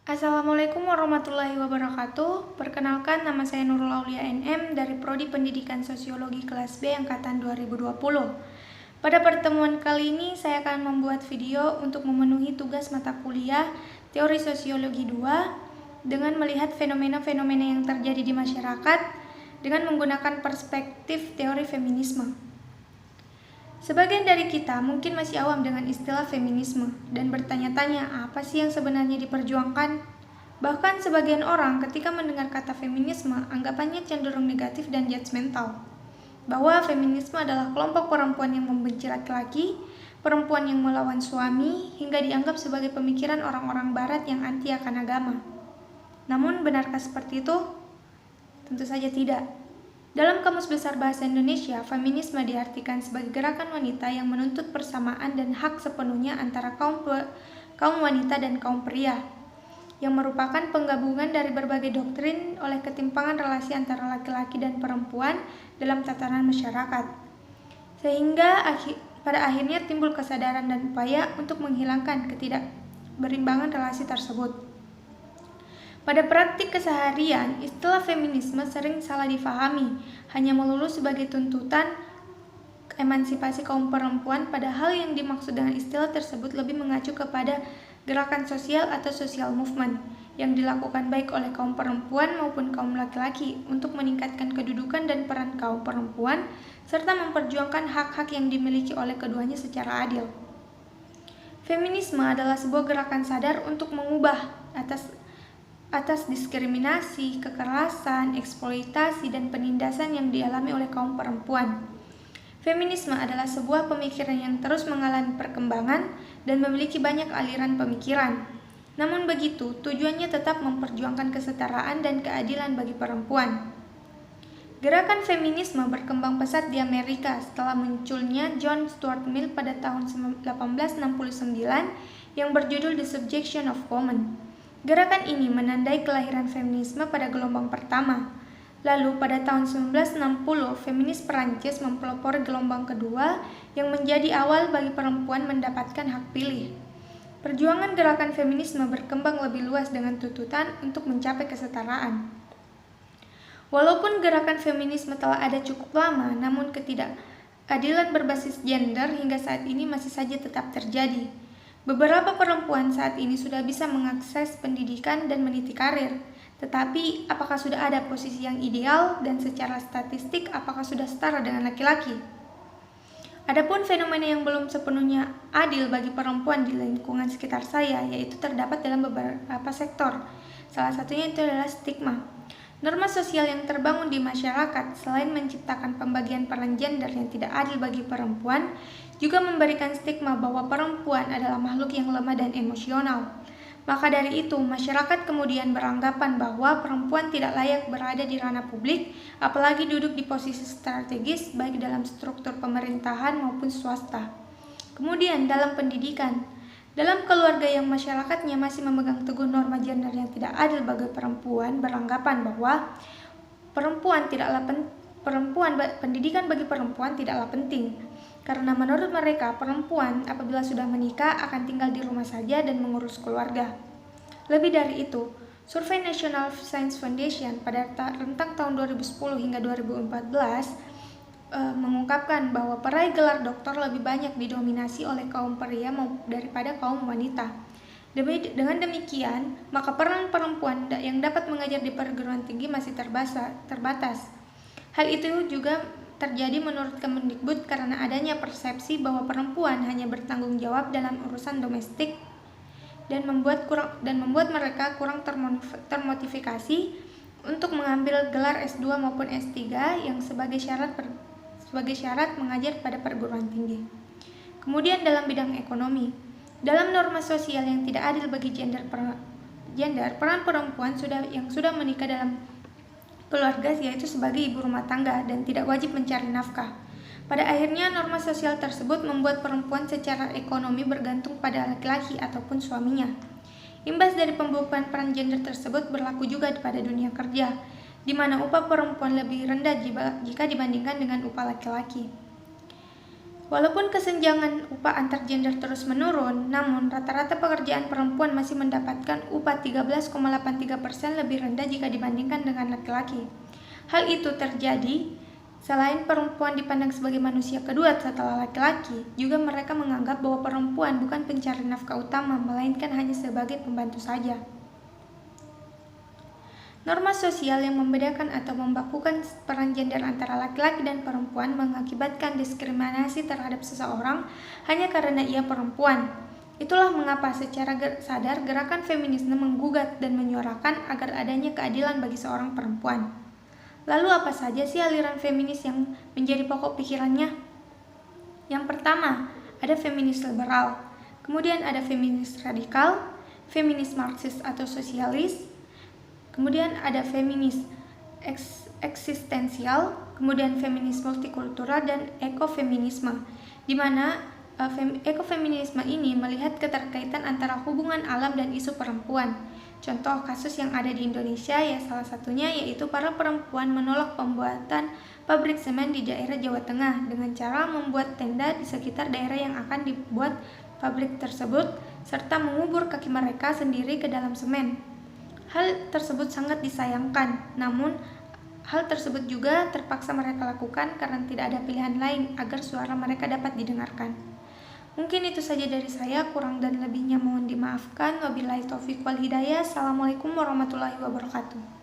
Assalamualaikum warahmatullahi wabarakatuh. Perkenalkan, nama saya Nurul Aulia NM dari Prodi Pendidikan Sosiologi kelas B angkatan 2020. Pada pertemuan kali ini saya akan membuat video untuk memenuhi tugas mata kuliah Teori Sosiologi 2 dengan melihat fenomena-fenomena yang terjadi di masyarakat dengan menggunakan perspektif teori feminisme. Sebagian dari kita mungkin masih awam dengan istilah feminisme dan bertanya-tanya apa sih yang sebenarnya diperjuangkan. Bahkan sebagian orang ketika mendengar kata feminisme anggapannya cenderung negatif dan judgmental. Bahwa feminisme adalah kelompok perempuan yang membenci laki-laki, perempuan yang melawan suami, hingga dianggap sebagai pemikiran orang-orang barat yang anti akan agama. Namun benarkah seperti itu? Tentu saja tidak. Dalam Kamus Besar Bahasa Indonesia, feminisme diartikan sebagai gerakan wanita yang menuntut persamaan dan hak sepenuhnya antara kaum wanita dan kaum pria, yang merupakan penggabungan dari berbagai doktrin oleh ketimpangan relasi antara laki-laki dan perempuan dalam tatanan masyarakat. Sehingga pada akhirnya timbul kesadaran dan upaya untuk menghilangkan ketidakberimbangan relasi tersebut. Pada praktik keseharian, istilah feminisme sering salah difahami, hanya melulu sebagai tuntutan emansipasi kaum perempuan, padahal yang dimaksud dengan istilah tersebut lebih mengacu kepada gerakan sosial atau social movement yang dilakukan baik oleh kaum perempuan maupun kaum laki-laki untuk meningkatkan kedudukan dan peran kaum perempuan serta memperjuangkan hak-hak yang dimiliki oleh keduanya secara adil. Feminisme adalah sebuah gerakan sadar untuk mengubah atas diskriminasi, kekerasan, eksploitasi, dan penindasan yang dialami oleh kaum perempuan. Feminisme adalah sebuah pemikiran yang terus mengalami perkembangan dan memiliki banyak aliran pemikiran. Namun begitu, tujuannya tetap memperjuangkan kesetaraan dan keadilan bagi perempuan. Gerakan feminisme berkembang pesat di Amerika setelah munculnya John Stuart Mill pada tahun 1869 yang berjudul The Subjection of Woman. Gerakan ini menandai kelahiran feminisme pada gelombang pertama. Lalu pada tahun 1960, feminis Perancis mempelopori gelombang kedua yang menjadi awal bagi perempuan mendapatkan hak pilih. Perjuangan gerakan feminisme berkembang lebih luas dengan tuntutan untuk mencapai kesetaraan. Walaupun gerakan feminisme telah ada cukup lama, namun ketidakadilan berbasis gender hingga saat ini masih saja tetap terjadi. Beberapa perempuan saat ini sudah bisa mengakses pendidikan dan meniti karir, tetapi apakah sudah ada posisi yang ideal dan secara statistik apakah sudah setara dengan laki-laki? Adapun fenomena yang belum sepenuhnya adil bagi perempuan di lingkungan sekitar saya, yaitu terdapat dalam beberapa sektor. Salah satunya itu adalah stigma. Norma sosial yang terbangun di masyarakat selain menciptakan pembagian peran gender yang tidak adil bagi perempuan, juga memberikan stigma bahwa perempuan adalah makhluk yang lemah dan emosional. Maka dari itu, masyarakat kemudian beranggapan bahwa perempuan tidak layak berada di ranah publik, apalagi duduk di posisi strategis baik dalam struktur pemerintahan maupun swasta. Kemudian dalam pendidikan, dalam keluarga yang masyarakatnya masih memegang teguh norma gender yang tidak adil bagi perempuan, beranggapan bahwa pendidikan bagi perempuan tidaklah penting. Karena menurut mereka, perempuan apabila sudah menikah akan tinggal di rumah saja dan mengurus keluarga. Lebih dari itu, survei National Science Foundation pada rentang tahun 2010 hingga 2014 mengungkapkan bahwa peraih gelar doktor lebih banyak didominasi oleh kaum pria daripada kaum wanita. Dengan demikian, maka peran perempuan yang dapat mengajar di perguruan tinggi masih terbatas. Hal itu juga terjadi menurut Kemendikbud karena adanya persepsi bahwa perempuan hanya bertanggung jawab dalam urusan domestik dan membuat mereka kurang termotivasi untuk mengambil gelar S2 maupun S3 yang sebagai syarat mengajar pada perguruan tinggi. Kemudian dalam bidang ekonomi, dalam norma sosial yang tidak adil bagi gender, peran perempuan yang sudah menikah dalam keluarga yaitu sebagai ibu rumah tangga dan tidak wajib mencari nafkah. Pada akhirnya norma sosial tersebut membuat perempuan secara ekonomi bergantung pada laki-laki ataupun suaminya. Imbas dari pembukaan peran gender tersebut berlaku juga pada dunia kerja, di mana upah perempuan lebih rendah jika dibandingkan dengan upah laki-laki. Walaupun kesenjangan upah antar gender terus menurun, namun rata-rata pekerjaan perempuan masih mendapatkan upah 13,83% lebih rendah jika dibandingkan dengan laki-laki. Hal itu terjadi selain perempuan dipandang sebagai manusia kedua setelah laki-laki, juga mereka menganggap bahwa perempuan bukan pencari nafkah utama, melainkan hanya sebagai pembantu saja. Norma sosial yang membedakan atau membakukan peran gender antara laki-laki dan perempuan mengakibatkan diskriminasi terhadap seseorang hanya karena ia perempuan. Itulah mengapa secara sadar gerakan feminisme menggugat dan menyuarakan agar adanya keadilan bagi seorang perempuan. Lalu apa saja sih aliran feminis yang menjadi pokok pikirannya? Yang pertama, ada feminis liberal, kemudian ada feminis radikal, feminis marxis atau sosialis, kemudian ada feminis eksistensial, kemudian feminis multikultural, dan ekofeminisme, di mana ekofeminisme ini melihat keterkaitan antara hubungan alam dan isu perempuan. Contoh kasus yang ada di Indonesia ya salah satunya yaitu para perempuan menolak pembuatan pabrik semen di daerah Jawa Tengah dengan cara membuat tenda di sekitar daerah yang akan dibuat pabrik tersebut, serta mengubur kaki mereka sendiri ke dalam semen. Hal tersebut sangat disayangkan, namun hal tersebut juga terpaksa mereka lakukan karena tidak ada pilihan lain agar suara mereka dapat didengarkan. Mungkin itu saja dari saya, kurang dan lebihnya mohon dimaafkan. Wabillahi taufiq wal hidayah. Assalamualaikum warahmatullahi wabarakatuh.